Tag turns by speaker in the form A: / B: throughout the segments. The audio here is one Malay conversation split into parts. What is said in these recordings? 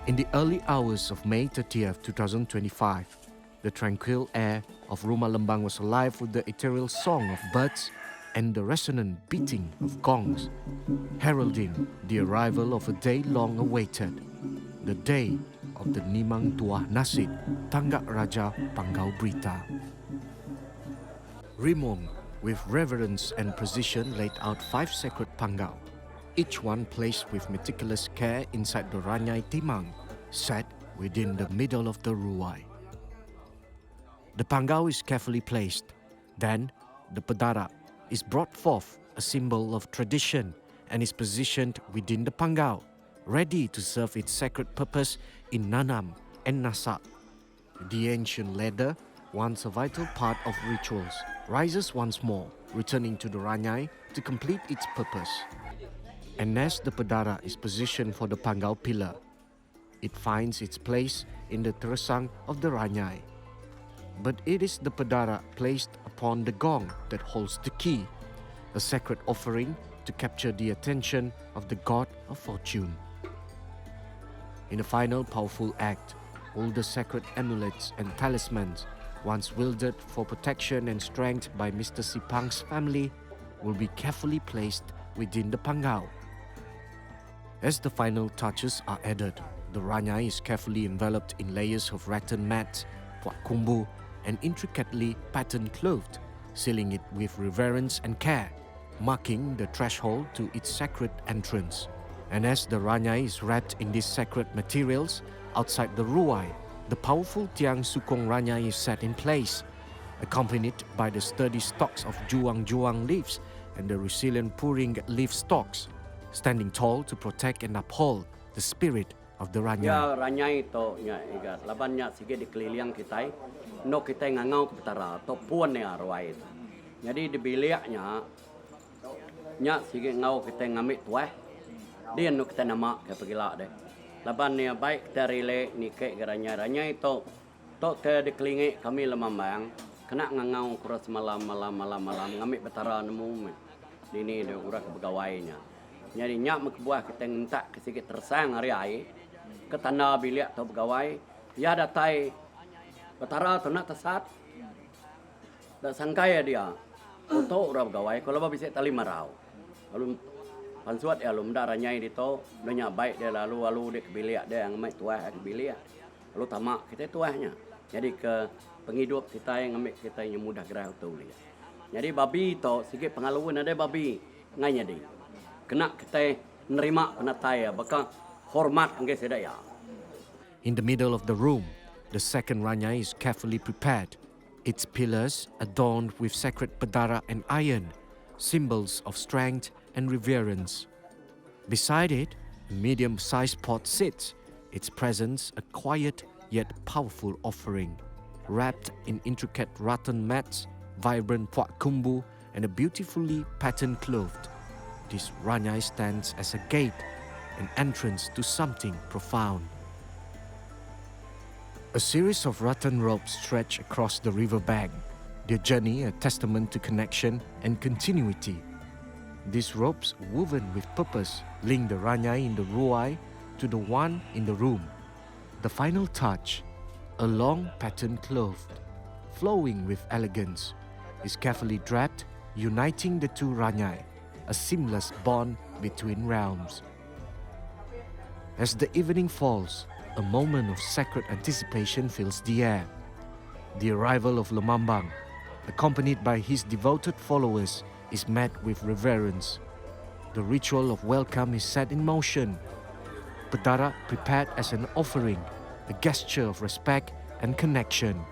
A: In the early hours of May 30th, 2025, the tranquil air of Rumah Lembang was alive with the ethereal song of birds and the resonant beating of gongs, heralding the arrival of a day long awaited, the day of the Nimang Tuah Nasit, Tanggak Raja Panggau Berita. Rimong, with reverence and precision, laid out 5 sacred panggau, each one placed with meticulous care inside the Ranyai Timang, set within the middle of the ruai. The panggau is carefully placed. Then, the pedara is brought forth, a symbol of tradition, and is positioned within the panggau, ready to serve its sacred purpose in nanam and nasak. The ancient ladder, once a vital part of rituals, rises once more, returning to the Ranyai to complete its purpose. And as the pedara is positioned for the panggau pillar, it finds its place in the tersang of the Ranyai. But it is the pedara placed upon the gong that holds the key, a sacred offering to capture the attention of the god of fortune. In a final powerful act, all the sacred amulets and talismans, once wielded for protection and strength by Mr. Sipang's family, will be carefully placed within the panggau. As the final touches are added, the Ranyai is carefully enveloped in layers of rattan mats, puak kumbu, and intricately patterned clothed, sealing it with reverence and care, marking the threshold to its sacred entrance. And as the Ranyai is wrapped in these sacred materials, outside the ruai, the powerful tiang sukong Ranyai is set in place, accompanied by the sturdy stalks of juang-juang leaves and the resilient puring leaf stalks, standing tall to protect and uphold the spirit of the Ranyai.
B: Ya Ranyai to nya iga labannya sige dikeliling kita no kita ngangau ke petara to puan ne arwai. Jadi dibiliaknya nya sige ngau kita ngamit tuah dia no kita nama ke pegila deh. Laban ne baik kita rele ni ke Ranyai to ke dikelingi kami lemambang kena ngangau kuras malam ngamit petara nemu ini dia urak pegawainya. Jadi nyak mekbuah kita ngentak ke sikit tersang hari ai ke tanah bilik atau pegawai ya datai petara tu nak tesat dak sangkaya dia untuk orang pegawai kalau bisa tali marau lalu pansuat ya lalu menda Ranyai di to banyak baik dia lalu dia ke bilik dia yang ambil tuah ke bilik lalu tamak kita tuahnya jadi ke penghidup kita yang ambil kita yang mudah gerah tu lihat jadi babi to sikit pengalaman ada babi nganya dia kena kita nerima penataya bakal hormat engke sedaya.
A: In the middle of the room, the second Ranyai is carefully prepared, its pillars adorned with sacred pedara and iron, symbols of strength and reverence. Beside it, a medium-sized pot sits, its presence a quiet yet powerful offering, wrapped in intricate rattan mats, vibrant puak kumbu, and a beautifully patterned clothed. This Ranyai stands as a gate, an entrance to something profound. A series of rattan ropes stretch across the river bank, their journey a testament to connection and continuity. These ropes, woven with purpose, link the Ranyai in the ruai to the one in the room. The final touch, a long pattern clothed, flowing with elegance, is carefully draped, uniting the two Ranyai, a seamless bond between realms. As the evening falls, a moment of sacred anticipation fills the air. The arrival of Lemambang, accompanied by his devoted followers, is met with reverence. The ritual of welcome is set in motion. Pedara prepared as an offering, a gesture of respect and connection.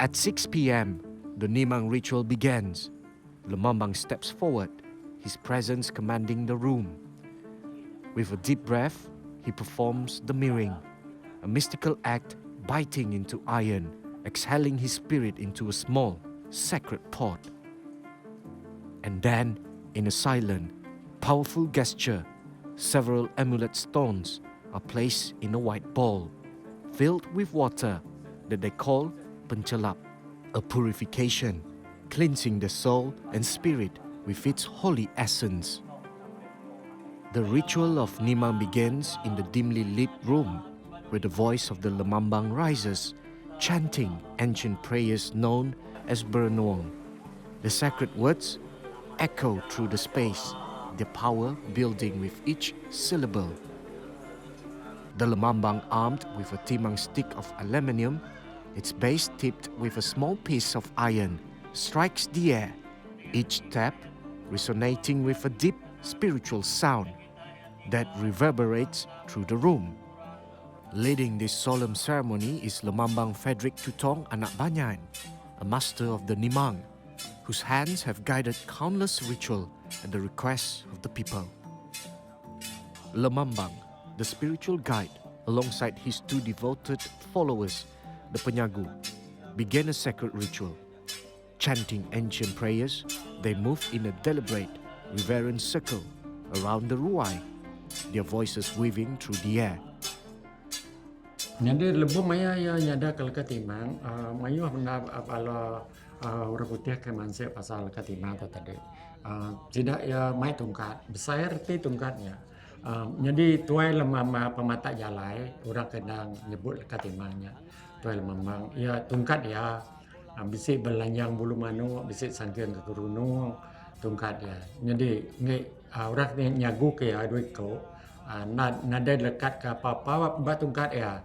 A: At 6 p.m., the Nimang ritual begins. Lemambang steps forward, his presence commanding the room. With a deep breath, he performs the mirroring, a mystical act biting into iron, exhaling his spirit into a small, sacred pot. And then, in a silent, powerful gesture, several amulet stones are placed in a white bowl, filled with water that they call penchelap, a purification, cleansing the soul and spirit with its holy essence. The ritual of Nimang begins in the dimly lit room, where the voice of the lemambang rises, chanting ancient prayers known as bernuang. The sacred words echo through the space, their power building with each syllable. The lemambang, armed with a timang stick of aluminium, its base tipped with a small piece of iron, strikes the air, each tap resonating with a deep spiritual sound that reverberates through the room. Leading this solemn ceremony is Lemambang Frederick Tutong Anak Banyan, a master of the Nimang, whose hands have guided countless ritual at the request of the people. Lemambang, the spiritual guide, alongside his two devoted followers, the Penyagu, began a sacred ritual. Chanting ancient prayers, they moved in a deliberate, reverent circle around the ruai, their voices weaving through the air.
C: Jadi lebu maya ya nyada kalau ketimang, mayu hendak apala orang putih ke manusia pasal ketimang tu tadi. Tidak ya mai tungkat, besar ti tungkatnya. Jadi tuai lemama pemata jalai, orang kadang nyebut ketimangnya. Tuai lemambang, ya tungkat ya, bisik berlanjang bulu manu, bisik sangkian ke kerunung, tungkat ya. Jadi orang ni nyagu ke ya duit ko, nada lekat ke apa-apa batungkat ya.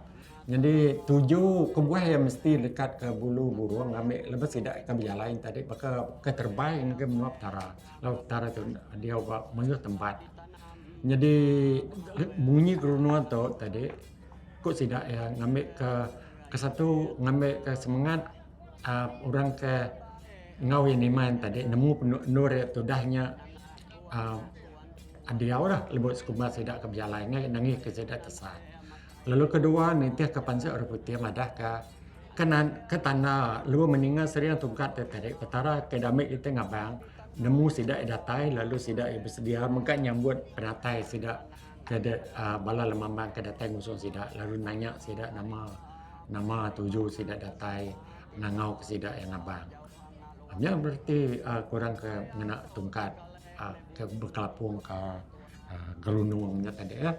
C: Jadi tuju kebuah yang mesti dekat ke bulu burung ambil lepas tidak ke berjalan tadi maka keterbaik ke menuap tara. Lalu tara tu dia buat menurut tempat. Jadi bunyi kerunuan tu tadi kok tidak ya ngambil ke satu ngambil ke semangat orang ke ngawin iman tadi nemu nur tu dahnya dia orang lebut sekumat tidak ke berjalan nangis ke tidak tersat. Lalu kedua nanti ke pansa orang putih madah ke tanah lalu meninggal sering tungkat tadi petara ke damai kita ngabang nemu sidak datai lalu sidak bersedia maka nyambut pedatai sidak ke bala lemambang ke datai ngusung sidak lalu nanya sidak nama tuju sidak datai nangau ke sidak yang ngabang. Hanya berarti kurang ke ngena tungkat ke berkelapung ke gerunungnya tadi ya.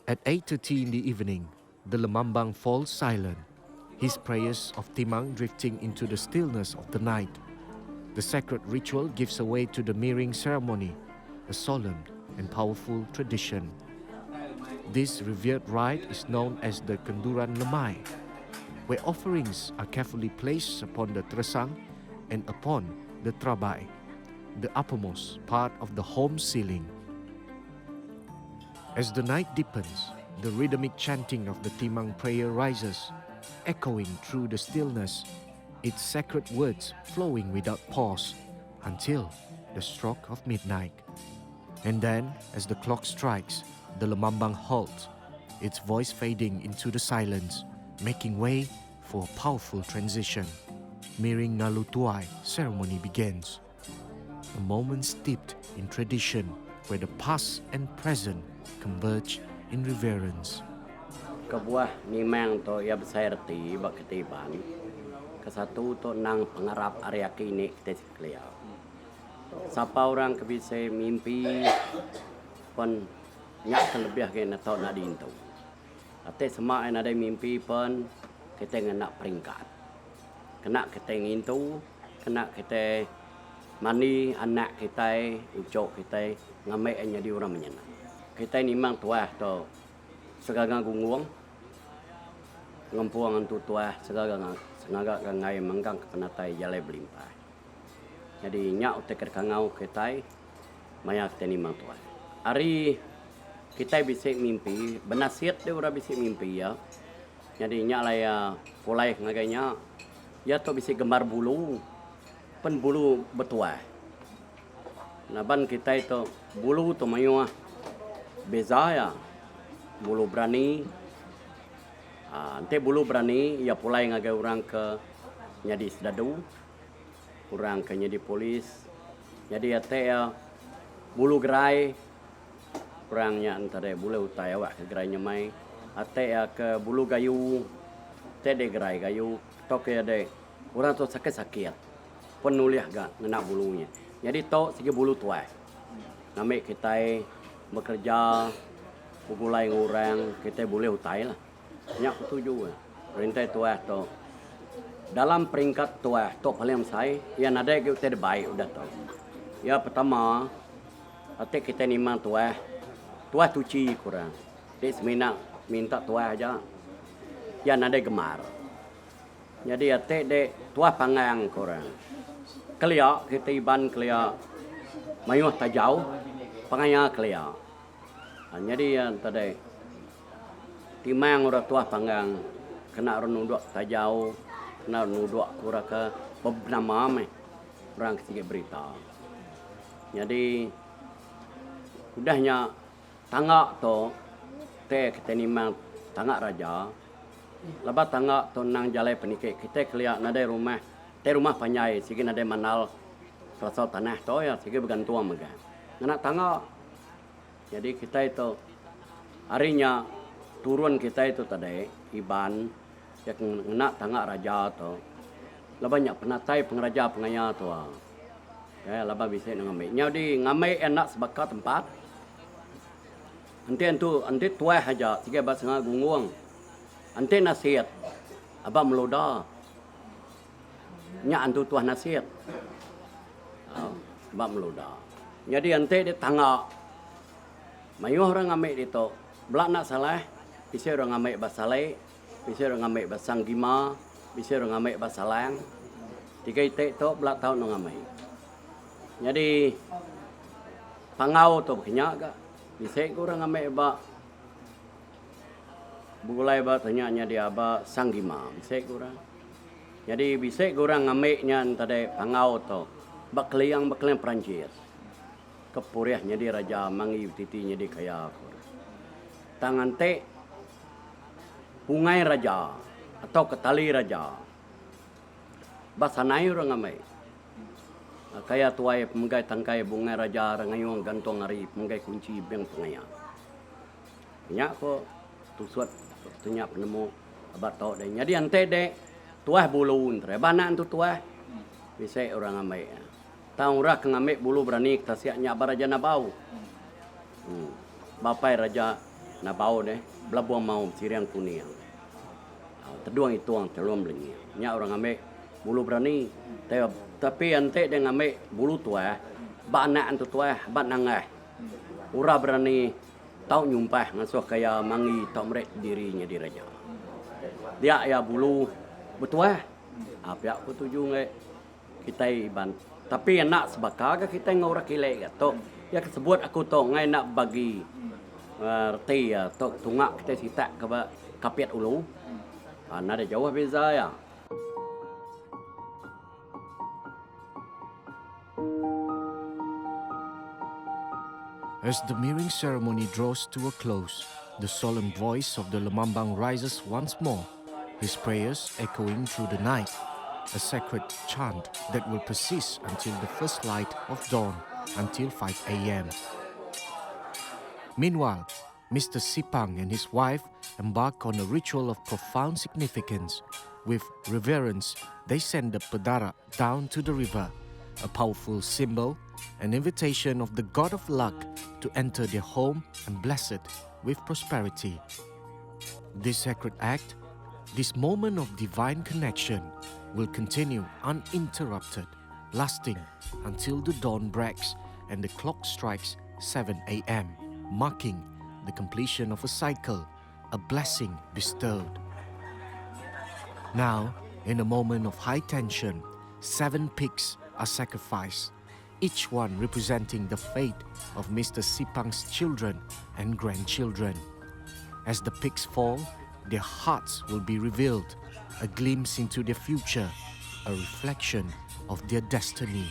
A: At 8:30 in the evening, the lemambang falls silent, his prayers of timang drifting into the stillness of the night. The sacred ritual gives way to the mirroring ceremony, a solemn and powerful tradition. This revered rite is known as the kenduran lemai, where offerings are carefully placed upon the tresang and upon the trabai, the uppermost part of the home ceiling. As the night deepens, the rhythmic chanting of the timang prayer rises, echoing through the stillness, its sacred words flowing without pause until the stroke of midnight. And then, as the clock strikes, the lemambang halts, its voice fading into the silence, making way for a powerful transition. Miring Nalu Tuai ceremony begins, a moment steeped in tradition where the past and present converge in reverence.
B: Kebuah Nimang Tuah ya besar ti bak ketiban. Kesatu tu nang pengarap area kini kita sekalian. Siapa orang kebisa mimpi pun nyak terlebih ke nak tahu nak diintu. Ate semak yang ada mimpi pun kita nak peringkat. Kena kita ngintu, kena kita mani anak kita, ucok kita ngamai jadi orang menyenang. Kita Nimang Tuah tu segagang gungung, ngampuang antu tuah segagang ngai menggang kepenatai jalai berlimpah. Jadi nyak utek kangau kita maya kita Nimang Tuah. Hari kita bisa mimpi, benasiat dia orang bisa mimpi ya. Jadi nyak lah ya pulai ngagainya, ya tu bisa gemar bulu, pen bulu betuah. Naban kita itu bulu tu mayuah beza ya, bulu berani. Nanti bulu berani, ya pulai ngagai orang ke nyadi sedadu, orang ke nyadi polis. Jadi ya bulu gerai kurangnya antara bulu utai awak ke gerainya mai ate ke bulu gayu te de gerai gayu tok ya de orang tu sakit-sakit penuliah gak ngena bulunya jadi tok segi bulu tuai nami kita bekerja pugulai ngurang kita boleh utai lah nyak setuju perintah tuai tok dalam peringkat tuai tok paling saya yang ada kita baik udah tok ya pertama ate kita nimang tuai suci kurang. Dia semina minta tuah aja. Yang ada gemar. Jadi ate de tuah pangang kurang. Kelia kita Iban kelia mayuh tajau pangaya kelia. Jadi yang tadi timang ora tuah panggang kena orang nuduk tajau kena nuduk kurang ke nama me kurang sedikit berita. Jadi udahnya tangak tu, kita nimang tangak raja. Lepas tangak tu nang jalai penikik, kita kelihat nadai rumah, rumah panjai, sigi nadai manal rasal tanah tu ya, sigi bergantung megan. Nak tangak, jadi kita itu harinya turun kita itu tadi Iban, yang nak tangak raja tu. Lepas banyak penatai pengeraja pengaya tu. Lepas bisa ngamai. Jadi ngamai enak sebakar tempat. Ante tuai aja, tiga bahasa gungung. Ante nasihat, abang meloda. Nya antu tuah nasihat, abang meloda. Jadi ante dia tangga. Mayu orang ngambil itu, belak nak salah, bisa orang ngambil bahasa lain, bisa orang ngambil bahasa gima, bisa orang ngambil bahasa lang. Tiga itu belak tahu orang ngambil. Jadi pangau tu kenyak gak. Bisa kurang ambil ba bulai ba tanyanya dia ba sanggima bisa kurang. Jadi bisa kurang ambilnya tadi pangau tu bakliang Perancis. Kepuriahnya di raja mangi titinya di kaya. Tangan te bungai raja atau ketali raja. Basanai orang ambil. Kaya tuai pemenggai tangkai bunga raja rangayong gantong hari pemenggai kunci beng pengaya. Nyak ko tusuat tunya penemu abat tau deh. Jadi ante dek tuah bulu entre bana antu tuah bisa orang amai. Tahu rak ngamai bulu berani kita siap nyak baraja nabau. Bapai raja nabau deh belabuang mau siriang kuning. Terduang itu ang terluam lengi. Nyak orang amai bulu berani tapi ante dia ngambil bulu tua, bana antu tua, bat nangah. Ura berani tahu nyumpah ngasuh kaya mangi tahu merek dirinya di raja. Dia ya bulu betua. Apa aku tuju ngai kita Iban. Tapi nak sebakar kita ngora kilek gato. Ya sebut aku to ngai nak bagi reti ya to tungak kita sitak ke kapiat ulu. Ana ada jauh beza ya.
A: As the mirroring ceremony draws to a close, the solemn voice of the lemambang rises once more, his prayers echoing through the night, a sacred chant that will persist until the first light of dawn, until 5 a.m. Meanwhile, Mr. Sipang and his wife embark on a ritual of profound significance. With reverence, they send the pedara down to the river, a powerful symbol, an invitation of the god of luck to enter their home and bless it with prosperity. This sacred act, this moment of divine connection, will continue uninterrupted, lasting until the dawn breaks and the clock strikes 7 a.m., marking the completion of a cycle, a blessing bestowed. Now, in a moment of high tension, 7 pigs are sacrificed, each one representing the fate of Mr. Sipang's children and grandchildren. As the pigs fall, their hearts will be revealed, a glimpse into their future, a reflection of their destiny.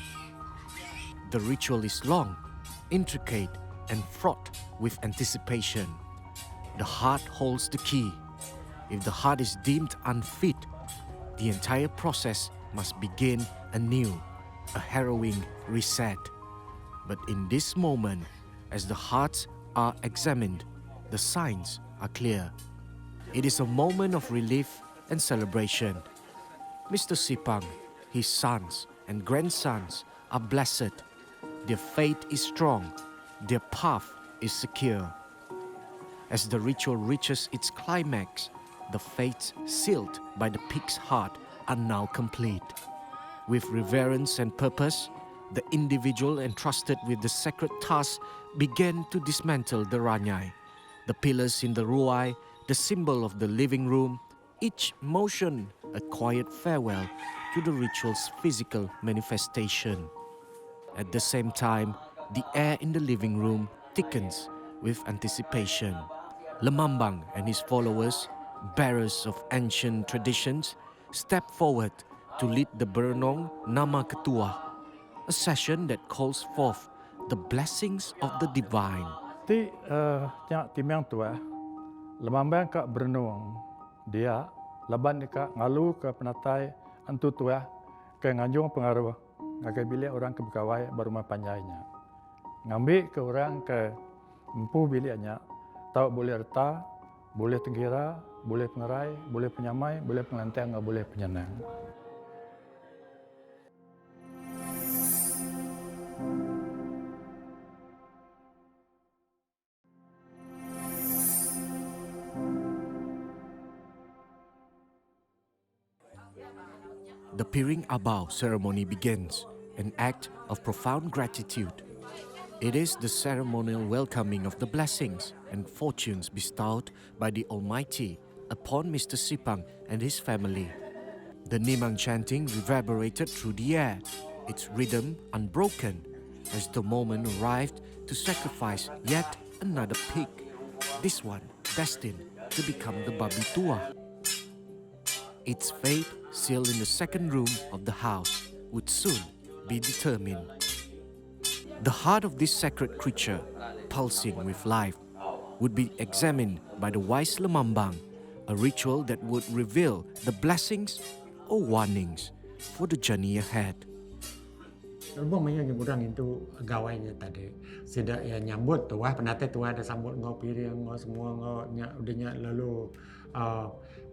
A: The ritual is long, intricate, and fraught with anticipation. The heart holds the key. If the heart is deemed unfit, the entire process must begin anew, a harrowing reset. But in this moment, as the hearts are examined, the signs are clear. It is a moment of relief and celebration. Mr. Sipang, his sons and grandsons are blessed. Their faith is strong. Their path is secure. As the ritual reaches its climax, the fates sealed by the pig's heart are now complete. With reverence and purpose, the individual entrusted with the sacred task began to dismantle the ranyai. The pillars in the ruai, the symbol of the living room, each motion a quiet farewell to the ritual's physical manifestation. At the same time, the air in the living room thickens with anticipation. Lemambang and his followers, bearers of ancient traditions, step forward to lead the Berenong Nama Ketua, a session that calls forth the blessings of the divine.
D: Ti Nimang Tuah lemambang ka Berenong dia laban ka ngalu ke penatai antu tuah ke nganjung pengaruh ngagai bilik orang ke bekawai baru mapanyainya ngambil ke orang ke empu biliknya tahu boleh reta boleh tenggira boleh pengerai boleh penyamai boleh penglantang boleh penyenang.
A: The Piring Abau ceremony begins, an act of profound gratitude. It is the ceremonial welcoming of the blessings and fortunes bestowed by the Almighty upon Mr. Sipang and his family. The Nimang chanting reverberated through the air, its rhythm unbroken, as the moment arrived to sacrifice yet another pig, this one destined to become the Babi Tua. Its fate, sealed in the second room of the house, would soon be determined. The heart of this sacred creature, pulsing with life, would be examined by the wise Lemambang, a ritual that would reveal the blessings or warnings for the journey ahead.
C: Album yang orang itu gawainya tadi, tidak ya nyambut tuah, penate tuah ada sambut ngau piring ngau semua ngau udahnya lalu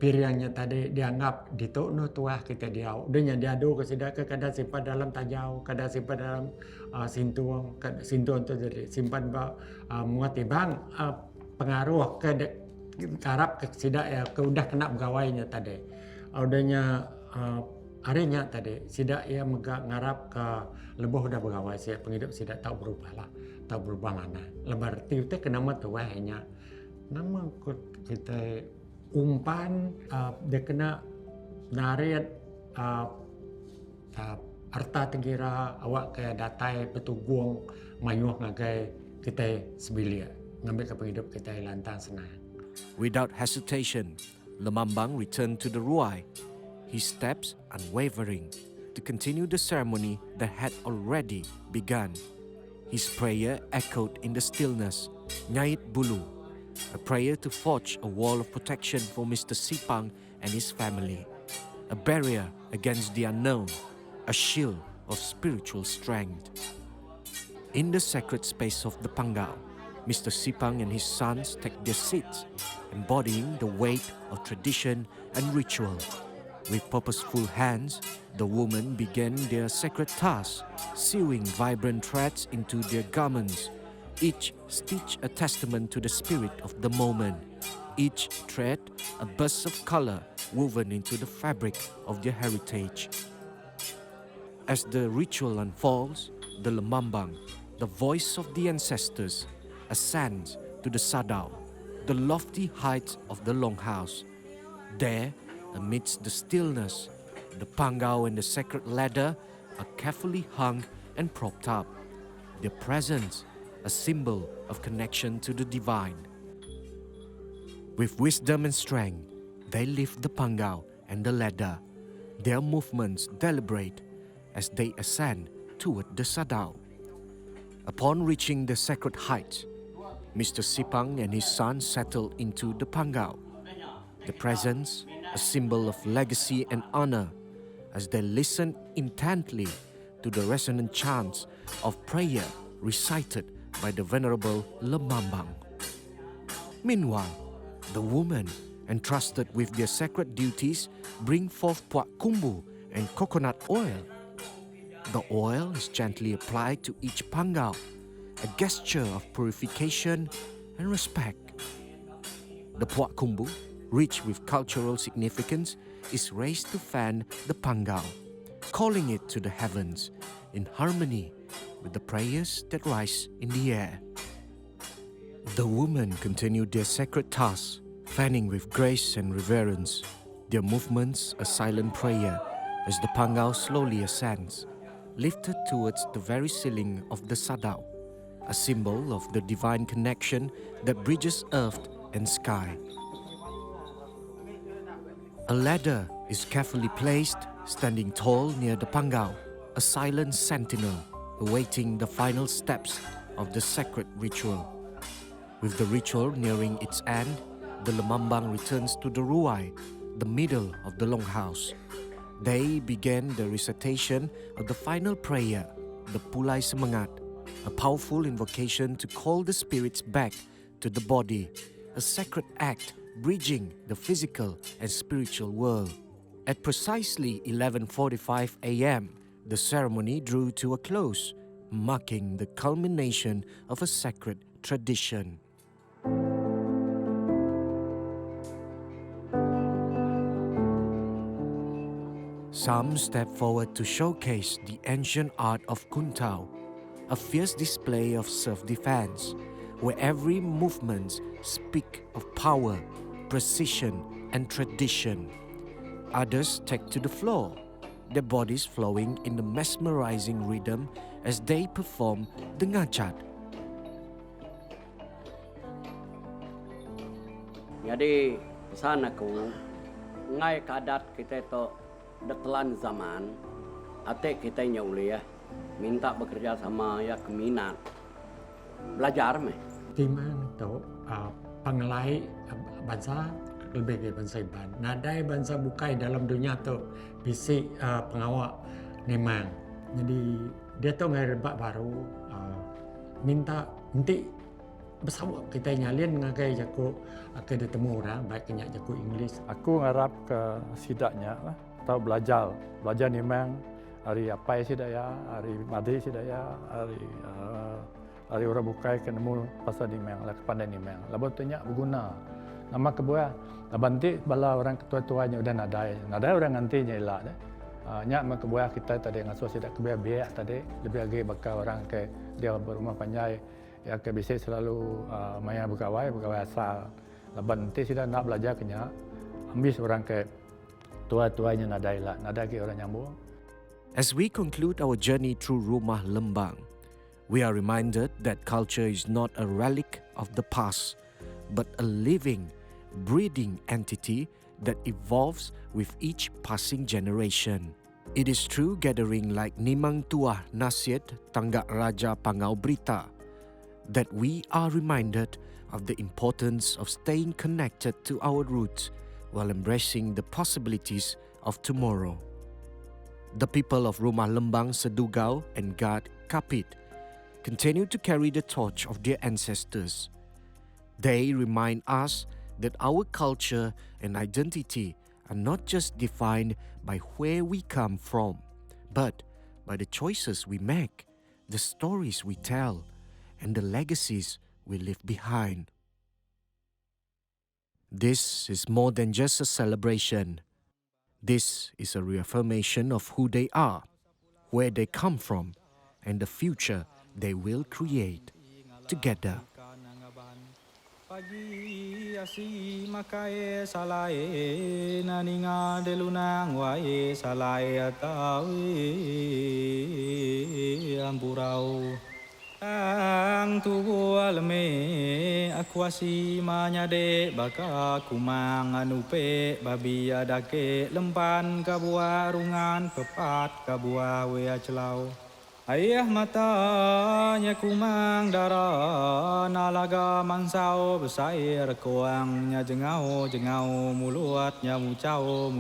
C: piringnya tadi dianggap ditokno tuah kita dia, udahnya diadu ke sidak ke kadang simpan dalam tajau, kadang simpan dalam sintuang tu jadi simpan muat bang pengaruh ke karap ke sidak ya ke udah kena gawainya tadi, udahnya harinya tadi sidak ia ngarap ke lebih udah bergawai sih penghidup sidak tahu berubah lah tahu berubah mana lebar tiu teh kenapa tuh wahnya nama kita umpan dia kena narit harta tenggira awak ke datai petugung mayuh ngagai kita sebilia ngambil ke penghidup kita lantang senang.
A: Without hesitation, Lemambang returned to the ruai. He steps unwavering to continue the ceremony that had already begun. His prayer echoed in the stillness, Nyait Bulu, a prayer to forge a wall of protection for Mr. Sipang and his family, a barrier against the unknown, a shield of spiritual strength. In the sacred space of the Pangao, Mr. Sipang and his sons take their seats, embodying the weight of tradition and ritual. With purposeful hands, the women began their sacred task, sewing vibrant threads into their garments, each stitch a testament to the spirit of the moment, each thread a burst of color woven into the fabric of their heritage. As the ritual unfolds, the Lemambang, the voice of the ancestors, ascends to the Sadao, the lofty heights of the Longhouse. There, amidst the stillness, the Pangao and the sacred ladder are carefully hung and propped up, their presence a symbol of connection to the divine. With wisdom and strength, they lift the Pangao and the ladder, their movements deliberate as they ascend toward the Sadao. Upon reaching the sacred heights, Mr. Sipang and his son settle into the Pangao, the presence a symbol of legacy and honor, as they listen intently to the resonant chants of prayer recited by the venerable lemambang. Meanwhile, the women, entrusted with their sacred duties, bring forth puak kumbu and coconut oil. The oil is gently applied to each pangau, a gesture of purification and respect. The puak kumbu, rich with cultural significance, is raised to fan the pangau, calling it to the heavens in harmony with the prayers that rise in the air. The women continue their sacred tasks, fanning with grace and reverence, their movements a silent prayer as the pangau slowly ascends, lifted towards the very ceiling of the sadao, a symbol of the divine connection that bridges earth and sky. A ladder is carefully placed, standing tall near the pangau, a silent sentinel awaiting the final steps of the sacred ritual. With the ritual nearing its end, the lemambang returns to the ruai, the middle of the longhouse. They began the recitation of the final prayer, the pulai semangat, a powerful invocation to call the spirits back to the body, a sacred act bridging the physical and spiritual world. At precisely 11:45 a.m., the ceremony drew to a close, marking the culmination of a sacred tradition. Some step forward to showcase the ancient art of kuntao, a fierce display of self-defense, where every movement speaks of power, precision, and tradition. Others take to the floor, their bodies flowing in a mesmerizing rhythm as they perform the ngachat.
B: Jadi pesan aku, ngai kadat kita tu detelan zaman, atik kita nyauliah, minta bekerja sama ya keminat, belajar meh.
C: Timang tu pengelai bangsa lebih dari bangsa Iban. Nadai bangsa bukai dalam dunia tu bisik pengawal Nimang. Jadi dia tu ngai rebak baru minta nanti bersama kita nyalin ngagai jaku akan ditemu orang baik kenyak jaku Inggeris.
D: Aku ngarap ke sidaknya lah, tahu belajar Nimang, hari apa sidaya, hari madi sidaya, hari orang bukai ke nemu pasal Nimang, lah kepandai Nimang. Lalu tuanya berguna. Nama kebuah, labanti bala orang ketua-tuanya udah nadai orang nantinya elak deh. Nyak kebuah kita tadi ngasuh sidak kebuah biak tadi lebih lagi bakal orang ke dia berumah panjai ya ke bisa selalu maya bergawai asal. Laban nanti sudah nak belajar kenya, ambis orang ke tua-tuanya nadai lah, nadai ke orang nyambung.
A: As we conclude our journey through Rumah Lembang, we are reminded that culture is not a relic of the past, but a living, breathing entity that evolves with each passing generation. It is through gathering like Nimang Tuah Nasit, Tanggak Raja Pangau Berita, that we are reminded of the importance of staying connected to our roots while embracing the possibilities of tomorrow. The people of Rumah Lembang Sedugau and Gad Kapit continue to carry the torch of their ancestors. They remind us that our culture and identity are not just defined by where we come from, but by the choices we make, the stories we tell, and the legacies we leave behind. This is more than just a celebration. This is a reaffirmation of who they are, where they come from, and the future they will create together.
E: Pagi asi makai salai naninga delunang wae salai atawi amburau ang tugu alme aku asi manyade baka kumang anupe babi adake lempan kabua rungan pepat kabua wea celau. Ayah matanya kumang darah nalaga mangsau besair koangnya jengau mulutnya mucau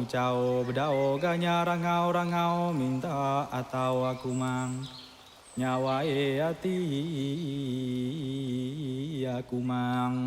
E: bedao ganya rangau minta atau aku mang nyawa ati aku mang